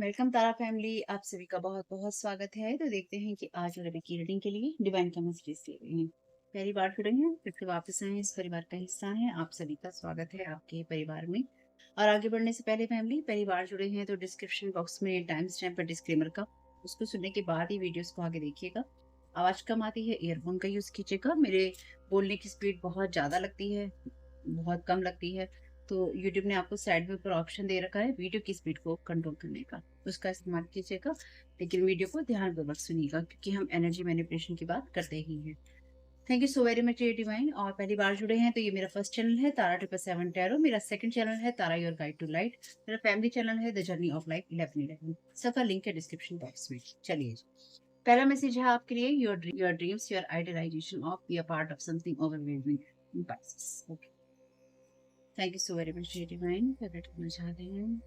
Welcome तारा family, आप सभी का बहुत बहुत स्वागत है। तो देखते हैं कि आज और अभी की रीडिंग के लिए डिवाइन क्या मैसेजेस दे रहे हैं। पहली बार जुड़े हैं फिर से वापस आए हैं, इस परिवार का हिस्सा है, आप सभी का स्वागत है आपके परिवार में। और आगे बढ़ने से पहले फैमिली, पहली बार जुड़े हैं तो डिस्क्रिप्शन बॉक्स में टाइम स्टैम्प पर डिस्क्लेमर का, उसको सुनने के बाद ही वीडियोस को आगे देखिएगा। आवाज कम आती है, ईयरफोन का यूज कीजिएगा। मेरे बोलने की स्पीड बहुत ज्यादा लगती है, बहुत कम लगती है, तो YouTube ने आपको साइड में ऊपर ऑप्शन दे रखा है वीडियो की स्पीड को कंट्रोल करने का, उसका इस्तेमाल कीजिएगा। लेकिन वीडियो को ध्यानपूर्वक सुनिएगा क्योंकि हम एनर्जी मैनिपुलेशन की बात करते ही हैं। Thank you so very much ये डिवाइन। और पहली बार जुड़े हैं तो ये मेरा फर्स्ट चैनल है तारा 777 टैरो, मेरा सेकंड चैनल है तारा योर गाइड टू लाइट, मेरा फैमिली चैनल है द जर्नी ऑफ लाइफ 1111। सबका लिंक है डिस्क्रिप्शन बॉक्स में। चलिए जी। पहला मैसेज है आपके लिए, your dreams your idealisation of be a part of something overwhelming. Okay, thank you so very much divine. Favourite करना चाहते हैं।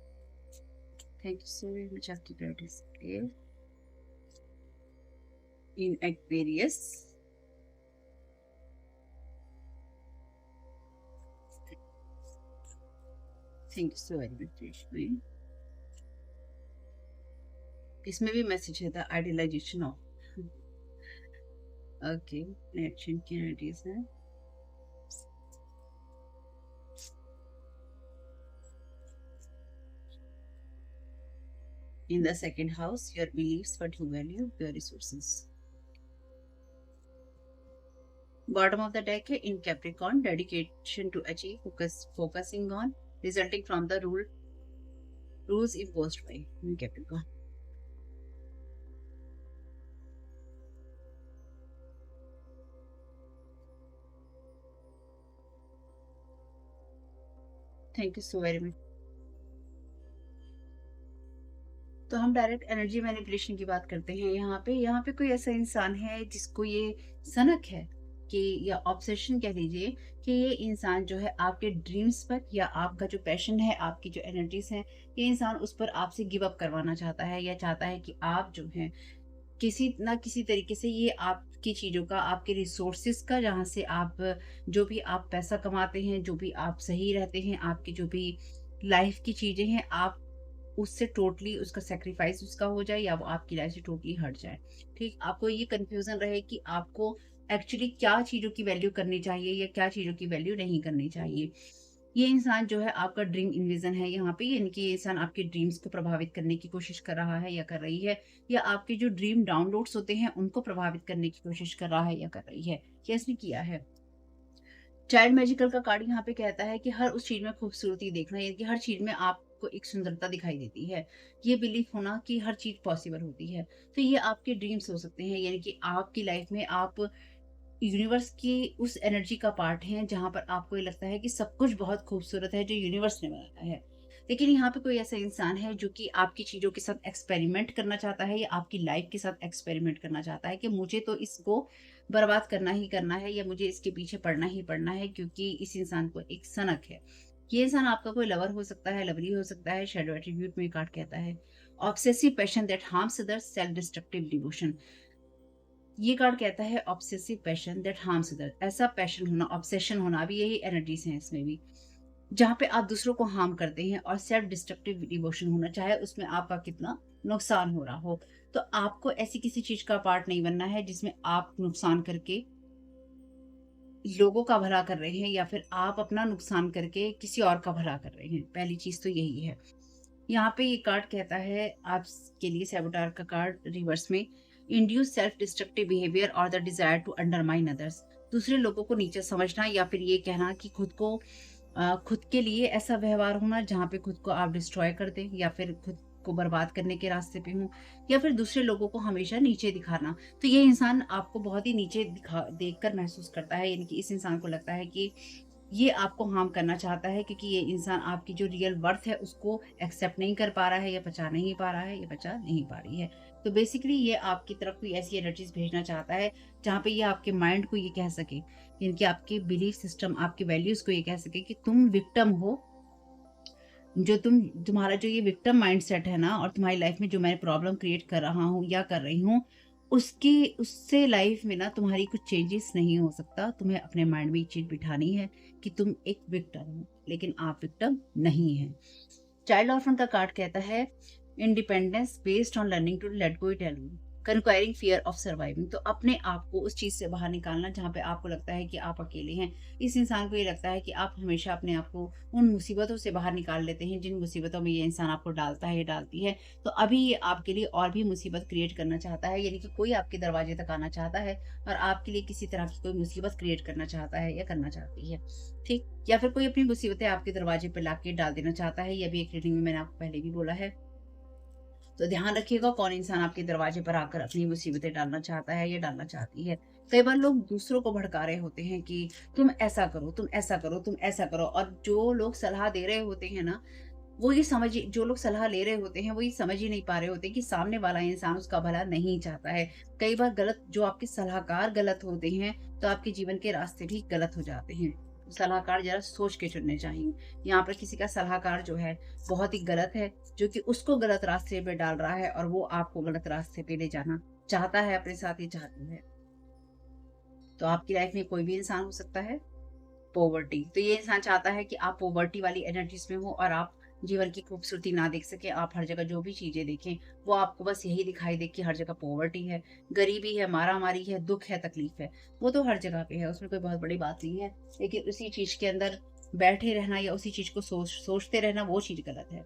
Thank you so very much आपकी प्रायोरिटीज के लिए in Aquarius. Thank you so very much divine. इसमें भी message है the idealisation of. Okay, action की एनर्जीज है। In the second house, your beliefs, what you value, your resources. Bottom of the deck है in Capricorn, dedication to achieve, focusing on, resulting from the rules imposed by in Capricorn. Thank you so very much. तो हम direct energy manipulation की बात करते हैं। यहाँ पे कोई ऐसा इंसान है जिसको ये सनक है कि, या ऑब्सेशन कह लीजिए, कि ये इंसान जो है आपके ड्रीम्स पर या आपका जो पैशन है, आपकी जो एनर्जीज हैं, ये इंसान उस पर आपसे गिव अप करवाना चाहता है, या चाहता है कि आप जो है किसी ना किसी तरीके से ये आपकी चीज़ों का, आपके रिसोर्सेज का, जहाँ से आप जो भी आप पैसा कमाते हैं, जो भी आप सही रहते हैं, आपकी जो भी लाइफ की चीज़ें हैं, आप उससे टोटली उसका सैक्रिफाइस उसका हो जाए, या वो आपकी लाइफ से टोटली हट जाए। ठीक, आपको ये कंफ्यूजन रहे कि आपको एक्चुअली क्या चीज़ों की वैल्यू करनी चाहिए या क्या चीज़ों की वैल्यू नहीं करनी चाहिए। ये इंसान जो है आपका ड्रीम इन्विजन है यहाँ पे, यानी कि ये इंसान आपके ड्रीम्स को प्रभावित करने की कोशिश कर रहा है या कर रही है, या आपके जो ड्रीम डाउनलोड्स होते हैं उनको प्रभावित करने की कोशिश कर रहा है या कर रही है, या इसने किया है। चाइल्ड मैजिकल का कार्ड यहाँ पे कहता है कि हर उस चीज में खूबसूरती देखना, यानी कि हर चीज में आपको एक सुंदरता दिखाई देती है। ये बिलीफ होना कि हर चीज पॉसिबल होती है। तो ये आपके ड्रीम्स हो सकते हैं, यानी कि आपकी लाइफ में आप यूनिवर्स की उस एनर्जी का पार्ट हैं जहाँ पर आपको ये लगता है कि सब कुछ बहुत खूबसूरत है जो यूनिवर्स ने बनाया है। लेकिन यहाँ पे कोई ऐसा इंसान है जो कि आपकी चीज़ों के साथ एक्सपेरिमेंट करना चाहता है, या आपकी लाइफ के साथ एक्सपेरिमेंट करना चाहता है कि मुझे तो इसको बर्बाद करना ही करना है, या मुझे इसके पीछे पड़ना ही पड़ना है, क्योंकि इस इंसान को एक सनक है। ये इंसान आपका कोई लवर हो सकता है, लवली हो सकता है। शैडो एट्रीब्यूट में कार्ड कहता है obsessive passion that harms others, self destructive devotion. ये कार्ड कहता है obsessive passion that harms other, ऐसा पैशन होना, ऑब्सेशन होना, अभी यही एनर्जीज हैं इसमें भी, जहाँ पे आप दूसरों को हार्म करते हैं। और सेल्फ डिस्ट्रक्टिव डिवोशन होना, चाहे उसमें आपका कितना नुकसान हो रहा हो। तो आपको ऐसी किसी चीज का पार्ट नहीं बनना है जिसमें आप नुकसान करके लोगों का भला कर रहे हैं, या फिर आप अपना नुकसान करके किसी और का भला कर रहे हैं। पहली चीज तो यही है। यहाँ पे ये कार्ड कहता है आपके लिए, सैबोटार का कार्ड रिवर्स में, इंड्यूस सेल्फ डिस्ट्रक्टिव बिहेवियर और the desire to undermine others. दूसरे लोगों को नीचे समझना, या फिर ये कहना कि खुद के लिए ऐसा व्यवहार होना जहाँ पे खुद को आप डिस्ट्रॉय कर दें, या फिर खुद को बर्बाद करने के रास्ते पे हो, या फिर दूसरे लोगों को हमेशा नीचे दिखाना। तो ये इंसान आपको बहुत ही नीचे दिखा देखकर महसूस करता है, यानी कि इस इंसान को लगता है कि ये आपको हार्म करना चाहता है, क्योंकि ये इंसान आपकी जो रियल वर्थ है उसको एक्सेप्ट नहीं कर पा रहा है, या पचा नहीं पा रहा है, या पचा नहीं पा रही है। तो बेसिकली ये आपकी तरफ कोई ऐसी एनर्जीज भेजना चाहता है जहाँ पे ये आपके माइंड को ये कह सके, यानी कि आपके बिलीफ सिस्टम, आपके वैल्यूज को ये कह सके कि तुम विक्टिम हो। जो तुम्हारा जो ये विक्टिम माइंडसेट है ना, और तुम्हारी लाइफ में जो मैं प्रॉब्लम क्रिएट कर रहा हूँ या कर रही हूँ, उसके उससे लाइफ में ना तुम्हारी कुछ चेंजेस नहीं हो सकता। तुम्हें अपने माइंड में ये चीज बिठानी है कि तुम एक विक्टिम हो, लेकिन आप विक्टिम नहीं है। चाइल्ड ऑर्फन का कार्ड कहता है independence based on learning to let go, it alone, conquering fear of surviving. तो अपने आप को उस चीज से बाहर निकालना जहाँ पे आपको लगता है कि आप अकेले हैं। इस इंसान को ये लगता है कि आप हमेशा अपने आप को उन मुसीबतों से बाहर निकाल लेते हैं जिन मुसीबतों में ये इंसान आपको डालता है या डालती है। तो अभी ये आपके लिए और भी मुसीबत क्रिएट करना चाहता है, यानी कि कोई आपके दरवाजे तक आना चाहता है और आपके लिए किसी तरह की कोई मुसीबत क्रिएट करना चाहता है या करना चाहती है। ठीक, या फिर कोई अपनी मुसीबतें आपके दरवाजे पर लाके डाल देना चाहता है। ये भी एक रीडिंग में मैंने आपको पहले भी बोला है। तो ध्यान रखिएगा कौन इंसान आपके दरवाजे पर आकर अपनी मुसीबतें डालना चाहता है या डालना चाहती है। कई बार लोग दूसरों को भड़का रहे होते हैं कि तुम ऐसा करो, तुम ऐसा करो, तुम ऐसा करो, और जो लोग सलाह दे रहे होते हैं ना, वो ये समझ जो लोग सलाह ले रहे होते हैं वो ये समझ ही नहीं पा रहे होते कि सामने वाला इंसान उसका भला नहीं चाहता है। कई बार गलत जो आपके सलाहकार गलत होते हैं, तो आपके जीवन के रास्ते भी गलत हो जाते हैं। सलाहकार जरा सोच के चुनने चाहिए। यहाँ पर किसी का सलाहकार जो है बहुत ही गलत है, जो कि उसको गलत रास्ते पे डाल रहा है और वो आपको गलत रास्ते पे ले जाना चाहता है, अपने साथ ही चाहती है। तो आपकी लाइफ में कोई भी इंसान हो सकता है। पॉवर्टी, तो ये इंसान चाहता है कि आप पॉवर्टी वाली एनर्जीज में हो और आप जीवन की खूबसूरती ना देख सके। आप हर जगह जो भी चीजें देखें वो आपको बस यही दिखाई दे कि हर जगह पॉवर्टी है, गरीबी है, मारामारी है, दुख है, तकलीफ है। वो तो हर जगह पे है, उसमें कोई बहुत बड़ी बात नहीं है। लेकिन उसी चीज के अंदर बैठे रहना या उसी चीज को सोचते रहना, वो चीज गलत है।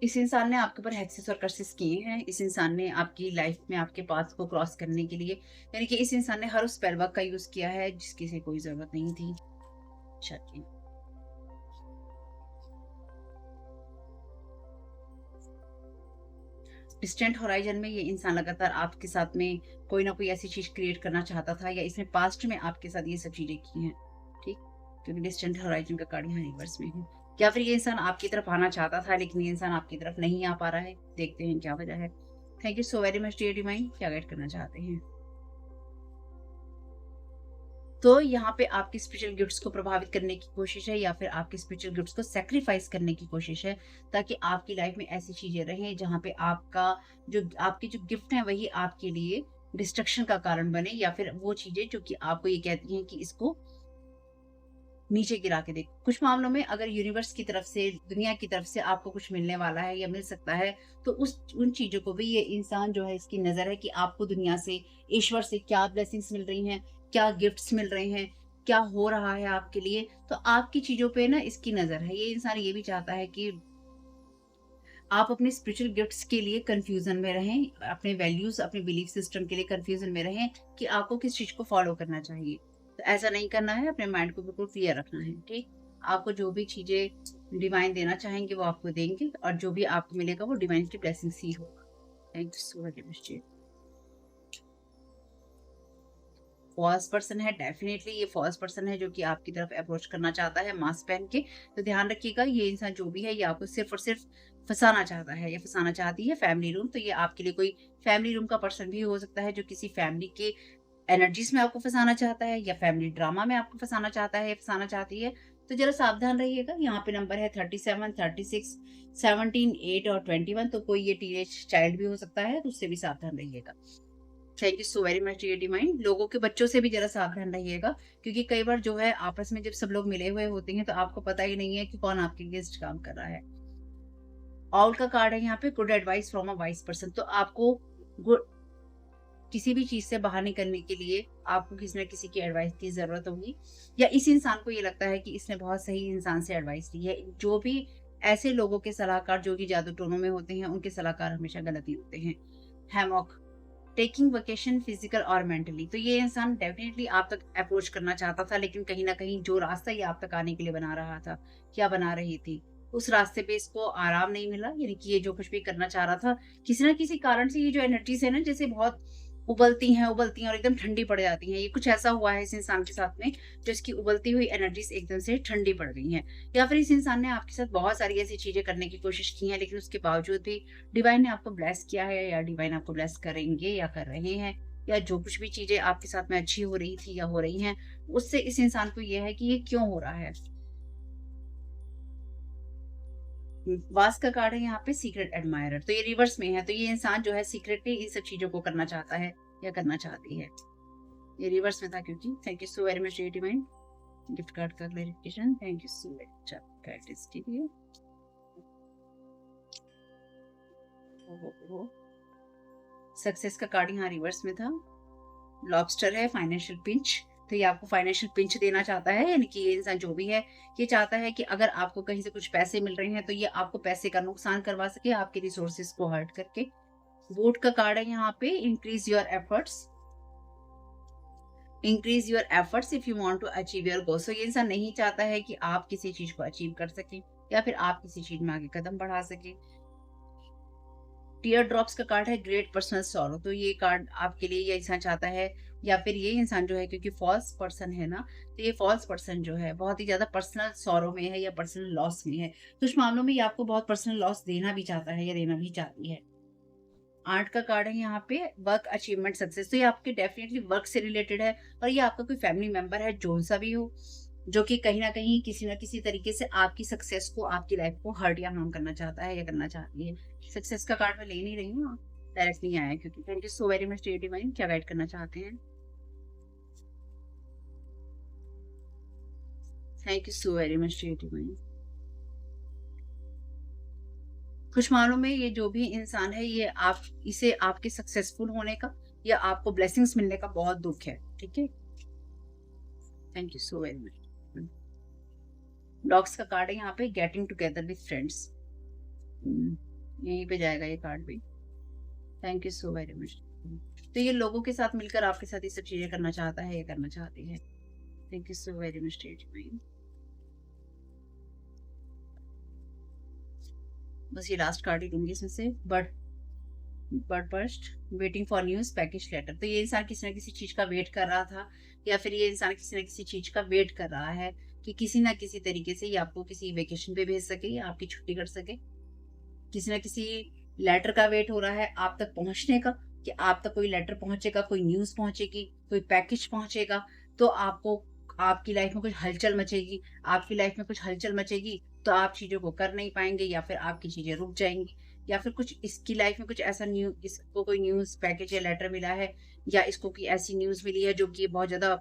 इस इंसान ने आपके ऊपर हेक्सेस और कर्सेस किए हैं। इस इंसान ने आपकी लाइफ में आपके पाथ को क्रॉस करने के लिए, यानी कि इस इंसान ने हर उस स्पेल वर्क का यूज किया है जिसकी से कोई जरूरत नहीं थी। चलिए, डिस्टेंट होराइजन में ये इंसान लगातार आपके साथ में कोई ना कोई ऐसी चीज क्रिएट करना चाहता था, या इसने पास्ट में आपके साथ ये सब चीजें की हैं। ठीक, क्योंकि डिस्टेंट होराइजन का कार्ड यहाँ रिवर्स में है। या फिर ये इंसान आपकी तरफ आना चाहता था लेकिन ये इंसान आपकी तरफ नहीं आ पा रहा है। देखते हैं क्या वजह है। Thank you so very much dear divine, क्या गाइड करना चाहते हैं। तो यहाँ पे आपकी स्पिरिचुअल गिफ्ट्स को प्रभावित करने की कोशिश है, या फिर आपके स्पिरिचुअल गिफ्ट्स को सैक्रिफाइस करने की कोशिश है, ताकि आपकी लाइफ में ऐसी चीजें रहें जहाँ पे आपके जो गिफ्ट हैं वही आपके लिए डिस्ट्रक्शन का कारण बने, या फिर वो चीजें जो कि आपको ये कहती हैं कि इसको नीचे गिरा के देखो। कुछ मामलों में अगर यूनिवर्स की तरफ से, दुनिया की तरफ से आपको कुछ मिलने वाला है या मिल सकता है, तो उस उन चीजों को भी ये इंसान जो है, इसकी नजर है कि आपको दुनिया से, ईश्वर से क्या ब्लेसिंग्स मिल रही हैं, क्या गिफ्ट्स मिल रहे हैं, क्या हो रहा है आपके लिए। तो आपकी चीजों पे ना इसकी नजर है। ये इंसान ये भी चाहता है कि आप अपने स्पिरिचुअल गिफ्ट्स के लिए कंफ्यूजन में रहें, अपने वैल्यूज, अपने बिलीफ सिस्टम के लिए कंफ्यूजन में रहें कि आपको किस चीज को फॉलो करना चाहिए। तो ऐसा नहीं करना है, अपने माइंड को बिल्कुल क्लियर रखना है। ठीक, आपको जो भी चीजें डिवाइन देना चाहेंगे वो आपको देंगे, और जो भी आपको मिलेगा वो डिवाइन की ब्लेसिंग्स ही होगा। Thank you so very much. False person है, डेफिनेटली ये फॉल्स पर्सन है जो कि आपकी तरफ अप्रोच करना चाहता है मास्क पहन के। तो ध्यान रखिएगा, ये इंसान जो भी है ये आपको सिर्फ और सिर्फ फंसाना चाहता है या फंसाना चाहती है। फैमिली रूम, तो ये आपके लिए कोई फैमिली रूम का पर्सन भी हो सकता है जो किसी फैमिली के एनर्जीज में आपको फंसाना चाहता है, या फैमिली ड्रामा में आपको फंसाना चाहता है या फंसाना चाहती है। तो जरा सावधान रहिएगा। यहाँ पे नंबर है 37, 36, 17, 8 और 21। तो कोई ये टीनेज चाइल्ड भी हो सकता है, तो उससे भी सावधान रहिएगा। Thank you so very much dear divine. लोगों के बच्चों से भी जरा सावधान रहिएगा, क्योंकि कई बार जो है आपस में जब सब लोग मिले हुए होते हैं तो आपको पता ही नहीं है कि कौन आपके अगेंस्ट काम कर रहा है। ऑल का कार्ड है यहाँ पे, good advice from a wise person. तो आपको गुड किसी भी चीज से बाहर निकलने के लिए आपको किसी न किसी की एडवाइस की जरूरत होगी, या इस इंसान को ये लगता है कि इसने बहुत सही इंसान से एडवाइस ली है। जो भी ऐसे लोगों के सलाहकार जो कि जादू टोनों में होते हैं, उनके सलाहकार हमेशा गलत ही होते हैं। हैमॉक, टेकिंग वेकेशन फिजिकल और मेंटली। तो ये इंसान डेफिनेटली आप तक अप्रोच करना चाहता था, लेकिन कहीं ना कहीं जो रास्ता ये आप तक आने के लिए बना रहा था, क्या बना रही थी, उस रास्ते पे इसको आराम नहीं मिला। यानी कि ये जो कुछ भी करना चाह रहा था, किसी ना किसी कारण से ये जो एनर्जीज है ना, जैसे बहुत उबलती हैं और एकदम ठंडी पड़ जाती हैं। ये कुछ ऐसा हुआ है इस इंसान के साथ में, जो इसकी उबलती हुई एनर्जीज एकदम से ठंडी पड़ गई हैं। या फिर इस इंसान ने आपके साथ बहुत सारी ऐसी चीजें करने की कोशिश की हैं, लेकिन उसके बावजूद भी डिवाइन ने आपको ब्लेस किया है, या डिवाइन आपको ब्लेस करेंगे या कर रहे हैं, या जो कुछ भी चीजें आपके साथ में अच्छी हो रही थी या हो रही हैं, उससे इस इंसान को यह है कि ये क्यों हो रहा है। वास का कार्ड है यहाँ पे, सीक्रेट एडमायरर। तो ये रिवर्स में है, तो ये इंसान जो है सीक्रेटली इन सब चीजों को करना चाहता है या करना चाहती है। ये रिवर्स में था क्योंकि। Thank you so very much divine, gift card का clarification. Thank you so much. हो सक्सेस का कार्ड यहाँ रिवर्स में था। लॉबस्टर है, फाइनेंशियल पिंच। तो ये आपको फाइनेंशियल पिंच देना चाहता है, यानी कि ये इंसान जो भी है ये चाहता है कि अगर आपको कहीं से कुछ पैसे मिल रहे हैं तो ये आपको पैसे का नुकसान करवा सके, आपके रिसोर्सेज को हर्ट करके। वोट का कार्ड है यहाँ पे, increase your efforts, increase your efforts if you want to achieve your goal. So ये इंसान नहीं चाहता है कि आप किसी चीज को अचीव कर सके या फिर आप किसी चीज में आगे कदम बढ़ा सके। टीयर ड्रॉप्स का कार्ड है, ग्रेट पर्सनल सॉरो। तो ये कार्ड आपके लिए ये इंसान चाहता है, या फिर ये इंसान जो है, क्योंकि फॉल्स पर्सन है ना, तो ये फॉल्स पर्सन जो है बहुत ही ज्यादा पर्सनल सॉरो में है या पर्सनल लॉस में है। कुछ मामलों में ये आपको बहुत पर्सनल लॉस देना भी चाहता है या देना भी चाहती है। आर्ट का कार्ड है यहाँ पे, वर्क अचीवमेंट सक्सेस। तो ये आपके डेफिनेटली वर्क से रिलेटेड है, और ये आपका कोई फैमिली मेंबर है जो सा भी हो, जो कि कहीं ना कहीं किसी ना किसी तरीके से आपकी सक्सेस को, आपकी लाइफ को हर्ट या हार्म करना चाहता है या करना चाहती है। सक्सेस का कार्ड मैं ले नहीं रही हूँ, डायरेक्ट नहीं आया क्योंकि। Thank you so very much dear divine, क्या गाइड करना चाहते हैं? Thank you so very much dear divine. कुछ मामलों में ये जो भी इंसान है, ये आप इसे आपके सक्सेसफुल होने का या आपको ब्लेसिंग्स मिलने का बहुत दुख है, ठीक है। Thank you so very much. Dogs का कार्ड है यहाँ पे, गेटिंग टुगेदर विद फ्रेंड्स। यहीं पे जाएगा ये कार्ड भी। Thank you so very much. तो ये लोगों के साथ मिलकर आपके साथ ये सब चीजें करना चाहता है या करना चाहती है। Thank you so very much. बस ये लास्ट कार्ड ही दूंगी इसमें से। Bird burst, waiting for news package letter. तो ये इंसान किसी ना किसी चीज का वेट कर रहा था, या फिर ये इंसान किसी ना किसी चीज का वेट कर रहा है कि किसी ना किसी तरीके से ये आपको किसी वेकेशन पे भेज सके या आपकी छुट्टी कर सके। किसी ना किसी लेटर का वेट हो रहा है आप तक पहुंचने का, कि आप तक कोई लेटर पहुंचेगा, कोई न्यूज पहुंचेगी, कोई पैकेज पहुंचेगा, तो आपको आपकी लाइफ में कुछ हलचल मचेगी। आपकी लाइफ में कुछ हलचल मचेगी तो आप चीजों को कर नहीं पाएंगे, या फिर आपकी चीजें रुक जाएंगी, या फिर कुछ इसकी लाइफ में कुछ ऐसा इसको कोई न्यूज पैकेज या लेटर मिला है, या इसको कोई ऐसी न्यूज मिली है जो कि बहुत ज्यादा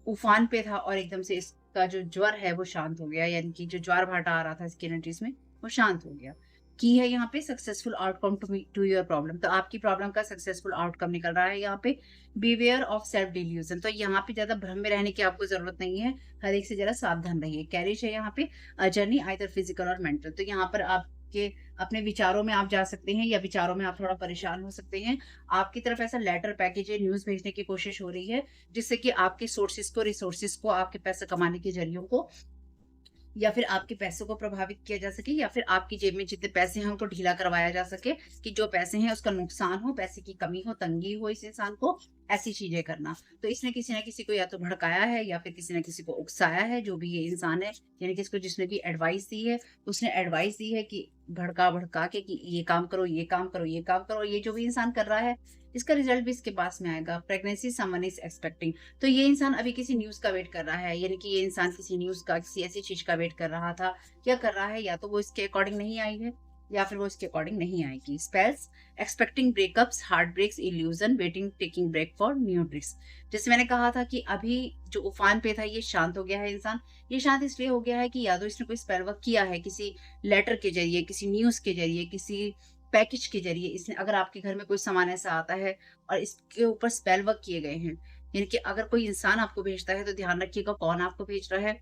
उफान पे था और एकदम से इसका जो ज्वर है वो शांत हो गया, यानी कि जो ज्वार भाटा आ रहा था इसकी एनर्जीज में वो शांत हो गया। की है यहाँ पे successful outcome to your problem. तो आपकी प्रॉब्लम का सक्सेसफुल आउटकम निकल रहा है यहाँ पे। Beware of self delusion. तो यहाँ पे ज्यादा भ्रम में रहने की आपको जरूरत नहीं है, हर एक से जरा सावधान रहिए। कैरेज है यहाँ पे, जर्नी आइदर फिजिकल और मेंटल। तो यहाँ पर आपके अपने विचारों में आप जा सकते हैं, या विचारों में आप थोड़ा परेशान हो सकते हैं। आपकी तरफ ऐसा लेटर पैकेज या न्यूज भेजने की कोशिश हो रही है, जिससे कि आपके सोर्सेस को, रिसोर्सेस को, आपके पैसे कमाने के जरियों को, या फिर आपके पैसों को प्रभावित किया जा सके, या फिर आपकी जेब में जितने पैसे हैं उनको ढीला करवाया जा सके, कि जो पैसे हैं उसका नुकसान हो, पैसे की कमी हो, तंगी हो इस इंसान को, ऐसी चीजें करना। तो इसने किसी ना किसी को या तो भड़काया है या फिर किसी ना किसी को उकसाया है, जो भी ये इंसान है, यानी कि इसको जिसने भी एडवाइस दी है उसने एडवाइस दी है कि भड़का भड़का के कि ये काम करो, ये काम करो, ये काम करो। ये जो भी इंसान कर रहा है इसका रिजल्ट भी इसके पास में आएगा। Pregnancy someone is expecting. तो ये इंसान अभी किसी न्यूज का वेट कर रहा है, यानी कि ये इंसान किसी न्यूज का, किसी ऐसी चीज का वेट कर रहा था या कर रहा है, या तो वो इसके अकॉर्डिंग नहीं आई है या फिर वो इसके अकॉर्डिंग नहीं आएगी। Spells, expecting breakups, heart breaks, illusion, waiting taking break for new tricks. जैसे मैंने कहा था कि अभी जो उफान पे था ये शांत हो गया है इंसान। ये शांत इसलिए हो गया है कि या तो इसने कोई स्पेल वर्क किया है, किसी लेटर के जरिए, किसी न्यूज के जरिए, किसी पैकेज के जरिए। इसने, अगर आपके घर में कोई सामान ऐसा आता है और इसके ऊपर स्पेल वर्क किए गए हैं, यानी कि अगर कोई इंसान आपको भेजता है तो ध्यान रखिएगा कौन आपको भेज रहा है।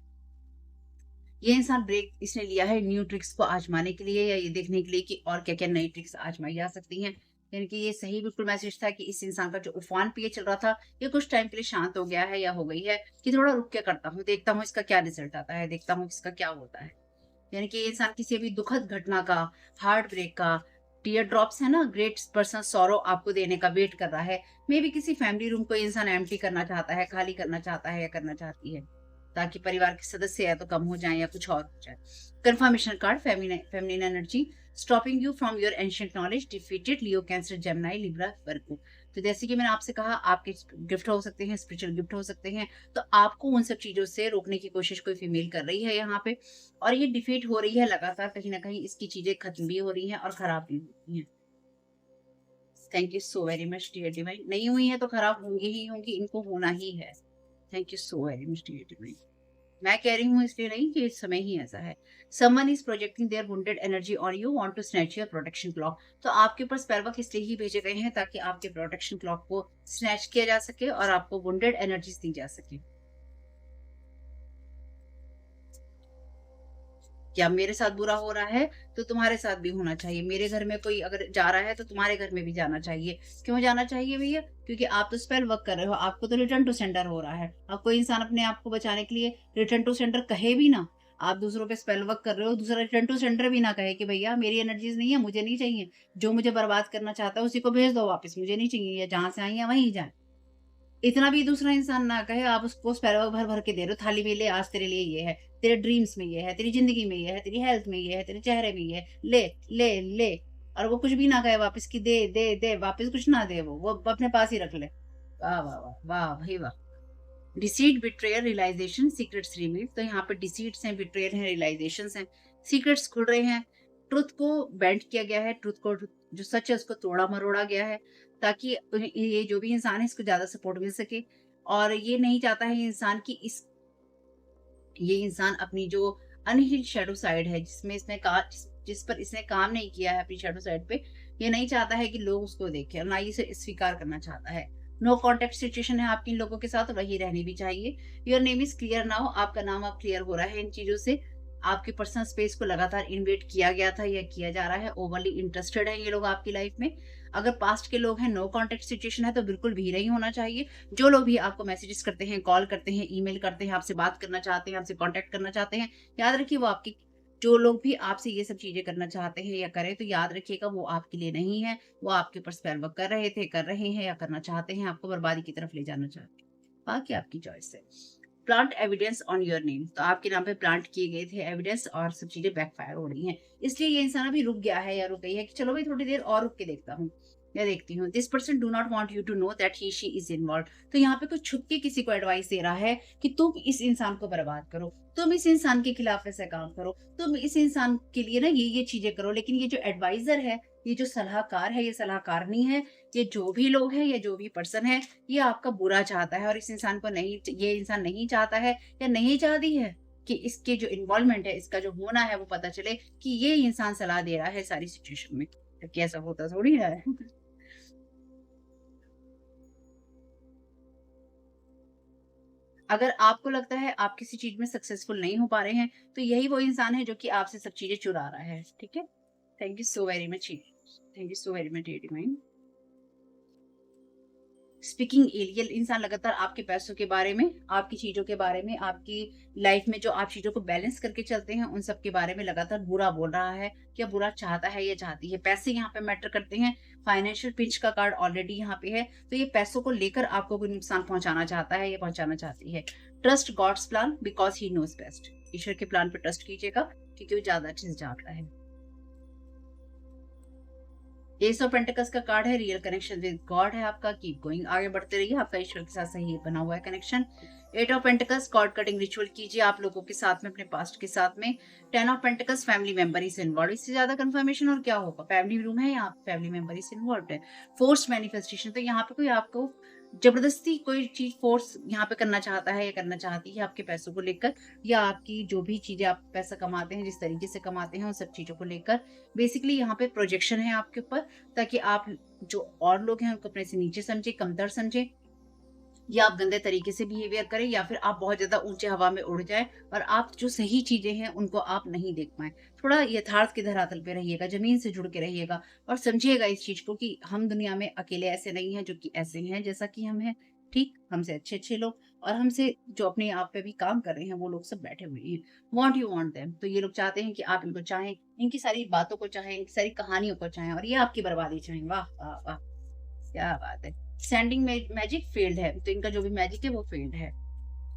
ये इंसान ब्रेक इसने लिया है न्यू ट्रिक्स को आजमाने के लिए, या ये देखने के लिए कि और क्या क्या नई ट्रिक्स आजमाई जा सकती हैं। यानी कि ये सही बिल्कुल मैसेज था कि इस इंसान का जो उफान पे ये चल रहा था ये कुछ टाइम के लिए शांत हो गया है या हो गई है, कि थोड़ा रुक के करता हूँ, देखता हूँ इसका क्या रिजल्ट आता है, देखता हूँ इसका क्या होता है। यानी कि ये इंसान किसी भी दुखद घटना का, हार्ट ब्रेक का, टीयर ड्रॉप्स है ना, ग्रेट पर्सनल सॉरो आपको देने का वेट कर रहा है। मे बी किसी फैमिली रूम को इंसान एम्प्टी करना चाहता है, खाली करना चाहता है या करना चाहती है, ताकि परिवार के सदस्य या तो कम हो जाए या कुछ और हो जाए। Confirmation card, feminine energy, stopping you from your ancient knowledge, defeated Leo, Cancer, Gemini, Libra, Virgo. तो जैसे कि मैंने आपसे कहा, आपके गिफ्ट हो सकते हैं, स्पिरिचुअल गिफ्ट हो सकते हैं, तो आपको उन सब चीजों से रोकने की कोशिश कोई फीमेल कर रही है यहाँ पे, और ये डिफीट हो रही है लगातार। कहीं ना कहीं इसकी चीजें खत्म भी हो रही हैं और खराब भी हो रही हैं। Thank you so very much dear divine. नहीं हुई है तो खराब होंगी ही होंगी, इनको होना ही है। Thank you so very much dear divine. मैं कह रही हूँ इसलिए नहीं कि इस समय ही ऐसा है। Someone is projecting their wounded energy on you want to snatch your protection cloak. तो आपके ऊपर स्पेल वर्क इसलिए ही भेजे गए हैं ताकि आपके प्रोटेक्शन क्लॉक को स्नैच किया जा सके और आपको वुंडेड एनर्जीज दी जा सके। क्या मेरे साथ बुरा हो रहा है तो तुम्हारे साथ भी होना चाहिए। मेरे घर में कोई अगर जा रहा है तो तुम्हारे घर में भी जाना चाहिए। क्यों जाना चाहिए भैया? क्योंकि आप तो स्पेल वर्क कर रहे हो, आपको तो रिटर्न टू सेंडर हो रहा है। अब कोई इंसान अपने आप को बचाने के लिए रिटर्न टू सेंडर कहे भी ना, आप दूसरों पे स्पेल वर्क कर रहे हो, दूसरा रिटर्न टू सेंडर भी ना कहे कि भैया मेरी एनर्जीज नहीं है, मुझे नहीं चाहिए। जो मुझे बर्बाद करना चाहता है उसी को भेज दो वापस, मुझे नहीं चाहिए, या जहाँ से आई है वहीं जाए। इतना भी दूसरा इंसान ना कहे, आप उसको स्पैरो भर-भर के दे रहे हो, थाली में ले आज तेरे लिए ये है, तेरे ड्रीम्स में ये है, तेरी ज़िंदगी में ये है, तेरी हेल्थ में ये है, तेरे चेहरे में ये है, ले, ले, ले। और वो कुछ भी ना कहे वापस कि दे, दे, दे, वापस कुछ ना दे वो अपने पास ही रख ले। वाह, वाह, वाह! वाह भई वाह! Deceit, betrayal, realisation, secrets revealed. तो यहाँ पे डिसीट्स हैं, बिट्रेयल हैं, रियलाइज़ेशंस हैं, सीक्रेट्स खुल रहे हैं, ट्रुथ को बेंड किया गया है, ट्रुथ को जो सच है उसको तोड़ा-मरोड़ा गया है, ताकि ये जो भी इंसान है इसको ज़्यादा सपोर्ट मिल सके। और ये नहीं चाहता है इंसान कि ये इंसान अपनी जो अनहील्ड शैडो साइड है, जिसमें इसने जिस पर इसने काम नहीं किया है अपनी शैडो साइड पे, ये नहीं चाहता है कि लोग उसको देखें और ना ही इसे स्वीकार करना चाहता है। नो कॉन्टैक्ट सिचुएशन है आपकी इन लोगों के साथ, वही रहनी भी चाहिए। Your name is clear now, आपका नाम अब क्लियर हो रहा है इन चीज़ों से। आपके पर्सनल स्पेस को लगातार इन्वेड किया गया था या किया जा रहा है, ओवरली इंटरेस्टेड है ये लोग आपकी लाइफ में। अगर पास्ट के लोग हैं, नो कॉन्टैक्ट सिचुएशन है तो बिल्कुल भी नहीं होना चाहिए। जो लोग भी आपको मैसेजेस करते हैं, कॉल करते हैं, ईमेल करते हैं, आपसे बात करना चाहते हैं, आपसे कॉन्टैक्ट करना चाहते हैं, याद रखिए वो आपकी जो लोग भी आपसे ये सब चीज़ें करना चाहते हैं या करें तो याद रखिएगा वो आपके लिए नहीं है। वो आपके ऊपर स्पेल वर्क कर रहे थे, कर रहे हैं या करना चाहते हैं, आपको बर्बादी की तरफ ले जाना चाहते हैं। बाकी आपकी चॉइस है। Plant evidence on your name, तो आपके नाम पे प्लांट किए गए थे एविडेंस और सब चीज़ें बैकफायर हो रही हैं। इसलिए ये इंसान अभी रुक गया है या रुक गई है कि चलो भाई थोड़ी देर और रुक के देखता हूँ या देखती हूँ। This person do not want you to know that he she is involved. तो यहाँ पे कुछ छुप के किसी को एडवाइस दे रहा है कि तुम इस इंसान को बर्बाद करो, तुम इस इंसान के खिलाफ ऐसा काम करो, तुम इस इंसान के लिए ना ये चीजें करो। लेकिन ये जो एडवाइजर है, ये जो सलाहकार है, ये सलाहकारनी है, ये जो भी लोग हैं, ये जो भी पर्सन है, ये आपका बुरा चाहता है और इस इंसान को नहीं, ये इंसान नहीं चाहता है या नहीं चाहती है कि इसके जो इन्वॉल्वमेंट है, इसका जो होना है वो पता चले कि ये इंसान सलाह दे रहा है सारी सिचुएशन में। जबकि ऐसा होता थोड़ी ना है। अगर आपको लगता है आप किसी चीज़ में सक्सेसफुल नहीं हो पा रहे हैं, तो यही वो इंसान है जो कि आपसे सब चीज़ें चुरा रहा है। ठीक है? Thank you so very much. Thank you so very much divine. Speaking एलियल इंसान लगातार आपके पैसों के बारे में, आपकी चीज़ों के बारे में, आपकी लाइफ में जो आप चीज़ों को बैलेंस करके चलते हैं, उन सब के बारे में लगातार बुरा बोल रहा है या बुरा चाहता है या चाहती है। पैसे यहाँ पे मैटर करते हैं। फाइनेंशियल पिंच का कार्ड ऑलरेडी यहाँ पे है, तो ये पैसों को लेकर आपको कोई नुकसान पहुँचाना चाहता है या पहुँचाना चाहती है। Trust God's plan because he knows best. ईश्वर के प्लान पे ट्रस्ट कीजिएगा क्योंकि वो ज़्यादा अच्छे से जानता है। एस ऑफ पेंटिकल्स का कार्ड है, रियल कनेक्शन विद गॉड है आपका, कीप गोइंग, आगे बढ़ते रहिए, आपका ईश्वर के साथ सही बना हुआ है connection. Eight of pentacles, cord cutting ritual कीजिए आप लोगों के साथ में, अपने पास्ट के साथ में। Ten of pentacles, family member is involve, इससे ज्यादा कंफर्मेशन और क्या होगा? फैमिली रूम है, यहाँ फैमिली मेंबर इज इन्वॉल्व है। फोर्स मैनिफेस्टेशन, तो यहाँ पे कोई आपको जबरदस्ती कोई चीज फोर्स यहाँ पे करना चाहता है या करना चाहती है आपके पैसों को लेकर, या आपकी जो भी चीजें आप पैसा कमाते हैं, जिस तरीके से कमाते हैं, उन सब चीजों को लेकर। बेसिकली यहाँ पे प्रोजेक्शन है आपके ऊपर, ताकि आप जो और लोग हैं उनको अपने से नीचे समझे, कमतर समझे, या आप गंदे तरीके से बिहेवियर करें, या फिर आप बहुत ज्यादा ऊंचे हवा में उड़ जाए और आप जो सही चीजें हैं उनको आप नहीं देख पाए। थोड़ा यथार्थ के धरातल पे रहिएगा, जमीन से जुड़ के रहिएगा और समझिएगा इस चीज को कि हम दुनिया में अकेले ऐसे नहीं हैं जो कि ऐसे हैं जैसा कि हम हैं। ठीक, हमसे अच्छे अच्छे लोग और हमसे जो अपने आप पे भी काम कर रहे हैं वो लोग सब बैठे हुए हैं। वॉन्ट यू वॉन्ट देम, तो ये लोग चाहते हैं कि आप इनको चाहें, इनकी सारी बातों को चाहें, इनकी सारी कहानियों को चाहें और ये आपकी बर्बादी चाहें। वाह वाह वाह, क्या बात है। सेंडिंग मैजिक फेल्ड है, तो इनका जो भी मैजिक है वो फेल्ड है।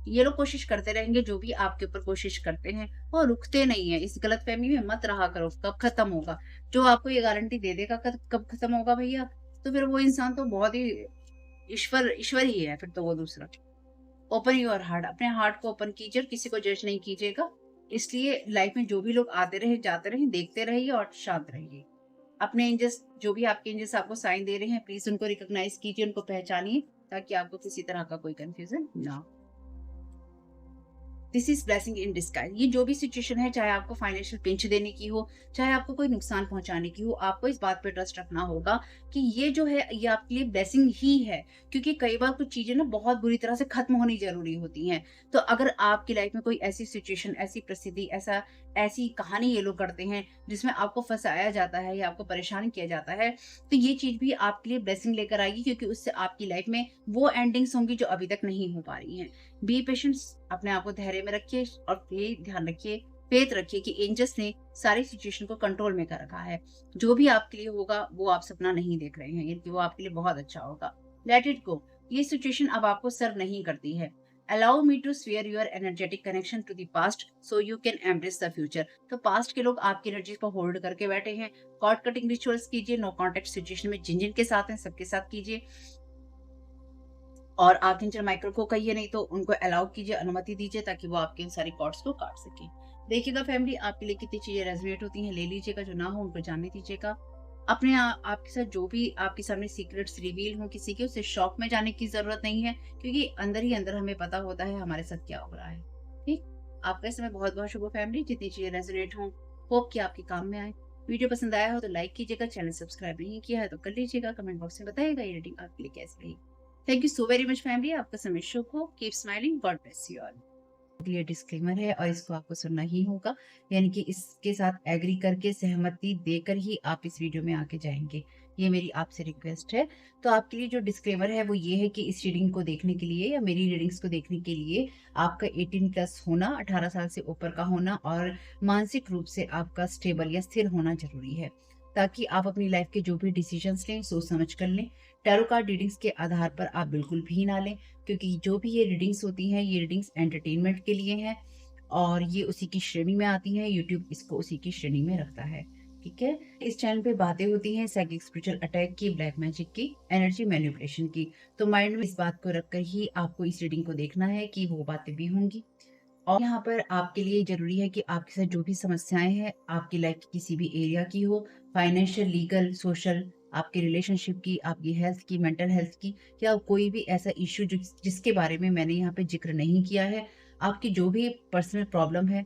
ये लोग कोशिश करते रहेंगे, जो भी आपके ऊपर कोशिश करते हैं और रुकते नहीं है। इस गलतफहमी में मत रहा करो, कब खत्म होगा। जो आपको ये गारंटी दे देगा कब खत्म होगा भैया, तो फिर वो इंसान तो बहुत ही ईश्वर ईश्वर ही है फिर तो वो दूसरा। ओपन योर हार्ट, अपने हार्ट को ओपन कीजिए और किसी को जज नहीं कीजिएगा। इसलिए लाइफ में जो भी लोग आते रहे जाते रहे, देखते रहिए और शांत रहिए। अपने एंजल्स, जो भी आपके एंजल्स आपको साइन दे रहे हैं, प्लीज उनको रिकॉग्नाइज कीजिए, उनको पहचानिए, ताकि आपको किसी तरह का कोई कंफ्यूजन ना हो। This is blessing in disguise. ये जो भी सिचुएशन है, चाहे आपको फाइनेंशियल पिंच देने की हो, चाहे आपको कोई नुकसान पहुंचाने की हो, आपको इस बात पे ट्रस्ट रखना होगा कि ये जो है ये आपके लिए ब्लेसिंग ही है। क्योंकि कई बार कुछ चीजें ना बहुत बुरी तरह से खत्म होनी जरूरी होती हैं। तो अगर आपकी लाइफ में कोई ऐसी सिचुएशन, ऐसी परिस्थिति, ऐसी कहानी ये लोग करते हैं जिसमें आपको फंसाया जाता है या आपको परेशान किया जाता है, तो ये चीज भी आपके लिए ब्लेसिंग लेकर आएगी, क्योंकि उससे आपकी लाइफ में वो एंडिंग्स होंगी जो अभी तक नहीं हो पा रही हैं। बी पेशेंस, अपने आप को धैर्य में रखिए और ये ध्यान रखिए, फेथ रखिए कि एंजल्स ने सारी सिचुएशन को कंट्रोल में कर रखा है। जो भी आपके लिए होगा वो आप सपना नहीं देख रहे हैं, यानी कि वो आपके लिए बहुत अच्छा होगा। Let it go. ये सिचुएशन अब आपको सर्व नहीं करती है। Allow me to sever your energetic connection to the past so you can embrace the future. तो पास्ट के लोग आपकी एनर्जी को होल्ड करके बैठे हैं। कॉर्ड कटिंग रिचुअल्स कीजिए, नो कॉन्टेक्ट सिचुएशन में जिन जिन के साथ हैं सबके साथ कीजिए। और आर्कएंजल माइकल को कहिए, नहीं तो उनको अलाउ कीजिए, अनुमति दीजिए, ताकि वो आपके इन सारी कॉर्ड्स को काट सके। देखिएगा फैमिली, आपके लिए कितनी चीजें रेजोनेट होती हैं, ले लीजिएगा, जो ना हो उनको जानने दीजिएगा। अपने आपके साथ जो भी आपके सामने सीक्रेट्स रिवील हो किसी के, उससे शॉक में जाने की जरूरत नहीं है, क्योंकि अंदर ही अंदर हमें पता होता है हमारे साथ क्या हो रहा है। ठीक, आपका इस समय बहुत बहुत शुभ हो फैमिली। जितनी चीजें रेजोनेट हो, होप कि आपके काम में आए। वीडियो पसंद आया हो तो लाइक कीजिएगा, चैनल सब्सक्राइब नहीं किया है तो कर लीजिएगा, कमेंट बॉक्स में बताइएगा ये रीडिंग आपके लिए कैसी रही। Thank you so very much family. आपका समय शुभ हो। Keep smiling. God bless you all. ये डिस्क्लेमर है और इसको आपको सुनना ही होगा, यानी कि इसके साथ एग्री करके, सहमति देकर ही आप इस वीडियो में आके जाएंगे। ये मेरी आपसे रिक्वेस्ट है। तो आपके लिए जो डिस्क्लेमर है वो ये है कि इस रीडिंग को देखने के लिए या मेरी रीडिंग्स को देखने के लिए आपका 18+ होना, 18 साल से ऊपर का होना और मानसिक रूप से आपका स्टेबल या स्थिर होना जरूरी है, ताकि आप अपनी लाइफ के जो भी डिसीजंस लें सोच समझ कर लें। टैरो कार्ड रीडिंग्स के आधार पर आप बिल्कुल भी ना लें, क्योंकि जो भी ये रीडिंग्स होती हैं ये रीडिंग्स एंटरटेनमेंट के लिए हैं और ये उसी की श्रेणी में आती हैं। यूट्यूब इसको उसी की श्रेणी में रखता है। ठीक है, इस चैनल पे बातें होती हैं साइकिक स्पिरिचुअल अटैक की, ब्लैक मैजिक की, एनर्जी मैनिपुलेशन की। तो माइंड में इस बात को रखकर ही आपको इस रीडिंग को देखना है कि वो बातें भी होंगी। और यहाँ पर आपके लिए जरूरी है कि आपके साथ जो भी समस्याएं हैं आपकी लाइफ की किसी भी एरिया की हो, फाइनेंशियल, लीगल, सोशल, आपके रिलेशनशिप की, आपकी हेल्थ की, मेंटल हेल्थ की, या कोई भी ऐसा इश्यू जिसके बारे में मैंने यहाँ पे जिक्र नहीं किया है, आपकी जो भी पर्सनल प्रॉब्लम है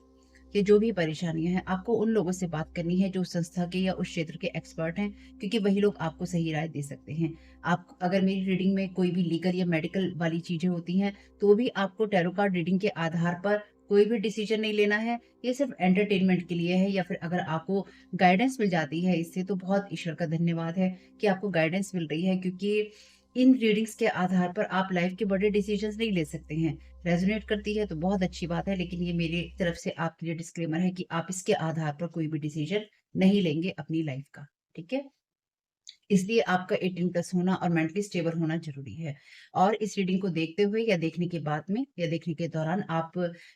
या जो भी परेशानियां हैं, आपको उन लोगों से बात करनी है जो उस संस्था के या उस क्षेत्र के एक्सपर्ट हैं, क्योंकि वही लोग आपको सही राय दे सकते हैं। आप अगर मेरी रीडिंग में कोई भी लीगल या मेडिकल वाली चीजें होती हैं तो भी आपको टैरो कार्ड रीडिंग के आधार पर कोई भी डिसीजन नहीं लेना है। ये सिर्फ एंटरटेनमेंट के लिए है, या फिर अगर आपको गाइडेंस मिल जाती है इससे तो बहुत ईश्वर का धन्यवाद है कि आपको गाइडेंस मिल रही है, क्योंकि इन रीडिंग्स के आधार पर आप लाइफ के बड़े डिसीजंस नहीं ले सकते हैं। रेजोनेट करती है तो बहुत अच्छी बात है, लेकिन ये मेरी तरफ से आपके लिए डिस्क्लेमर है कि आप इसके आधार पर कोई भी डिसीजन नहीं लेंगे अपनी लाइफ का। ठीक है, इसलिए आपका 18+ होना और मेंटली स्टेबल होना जरूरी है। और इस रीडिंग को देखते हुए या देखने के बाद में या देखने के दौरान आप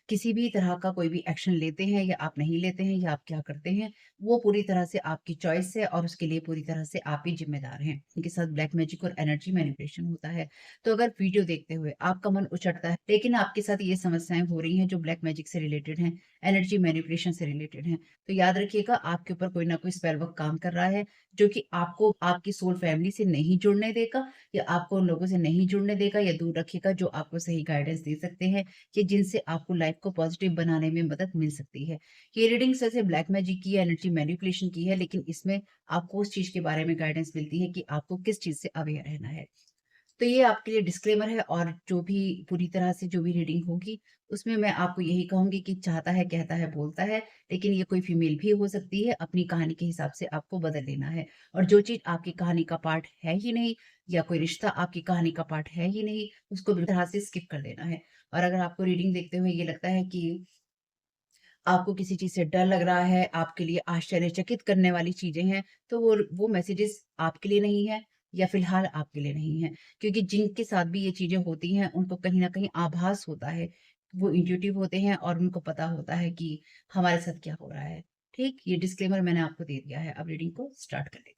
किसी भी तरह का कोई भी एक्शन लेते हैं या आप नहीं लेते हैं या आप क्या करते हैं, वो पूरी तरह से आपकी चॉइस है और उसके लिए पूरी तरह से आप ही जिम्मेदार हैं। इनके साथ ब्लैक मैजिक और एनर्जी मैनिपुलेशन होता है। तो अगर वीडियो देखते हुए आपका मन उचटता है लेकिन आपके साथ ये समस्याएं हो रही हैं जो ब्लैक मैजिक से रिलेटेड हैं, एनर्जी मैनिपुलेशन से रिलेटेड हैं, तो याद रखिएगा आपके ऊपर कोई ना कोई स्पेल वर्क काम कर रहा है, जो कि आपको आपकी सोल फैमिली से नहीं जुड़ने देगा या आपको उन लोगों से नहीं जुड़ने देगा या दूर रखेगा जो आपको सही गाइडेंस दे सकते हैं कि जिनसे आपको लाइफ को पॉजिटिव बनाने में मदद मिल सकती है। ये रीडिंग वैसे ब्लैक मैजिक की है, एनर्जी मैनिपुलेशन की है, लेकिन इसमें आपको उस चीज के बारे में गाइडेंस मिलती है कि आपको किस चीज से अवेयर रहना है। तो ये आपके लिए डिस्क्लेमर है। और जो भी पूरी तरह से जो भी रीडिंग होगी उसमें मैं आपको यही कहूंगी कि चाहता है, कहता है, बोलता है, लेकिन ये कोई फीमेल भी हो सकती है। अपनी कहानी के हिसाब से आपको बदल लेना है। और जो चीज आपकी कहानी का पार्ट है ही नहीं या कोई रिश्ता आपकी कहानी का पार्ट है ही नहीं, उसको बिल्कुल तरह से स्किप कर देना है। और अगर आपको रीडिंग देखते हुए ये लगता है कि आपको किसी चीज़ से डर लग रहा है, आपके लिए आश्चर्यचकित करने वाली चीज़ें हैं, तो वो मैसेजेस आपके लिए नहीं है या फ़िलहाल आपके लिए नहीं है। क्योंकि जिनके साथ भी ये चीज़ें होती हैं, उनको कहीं न कहीं आभास होता है। वो इंट्यूटिव होते हैं और उनको पता होता है कि हमारे साथ क्या हो रहा है। ठीक? ये डिस्क्लेमर मैंने आपको दे दिया है। अब रीडिंग को स्टार्ट कर लेते हैं।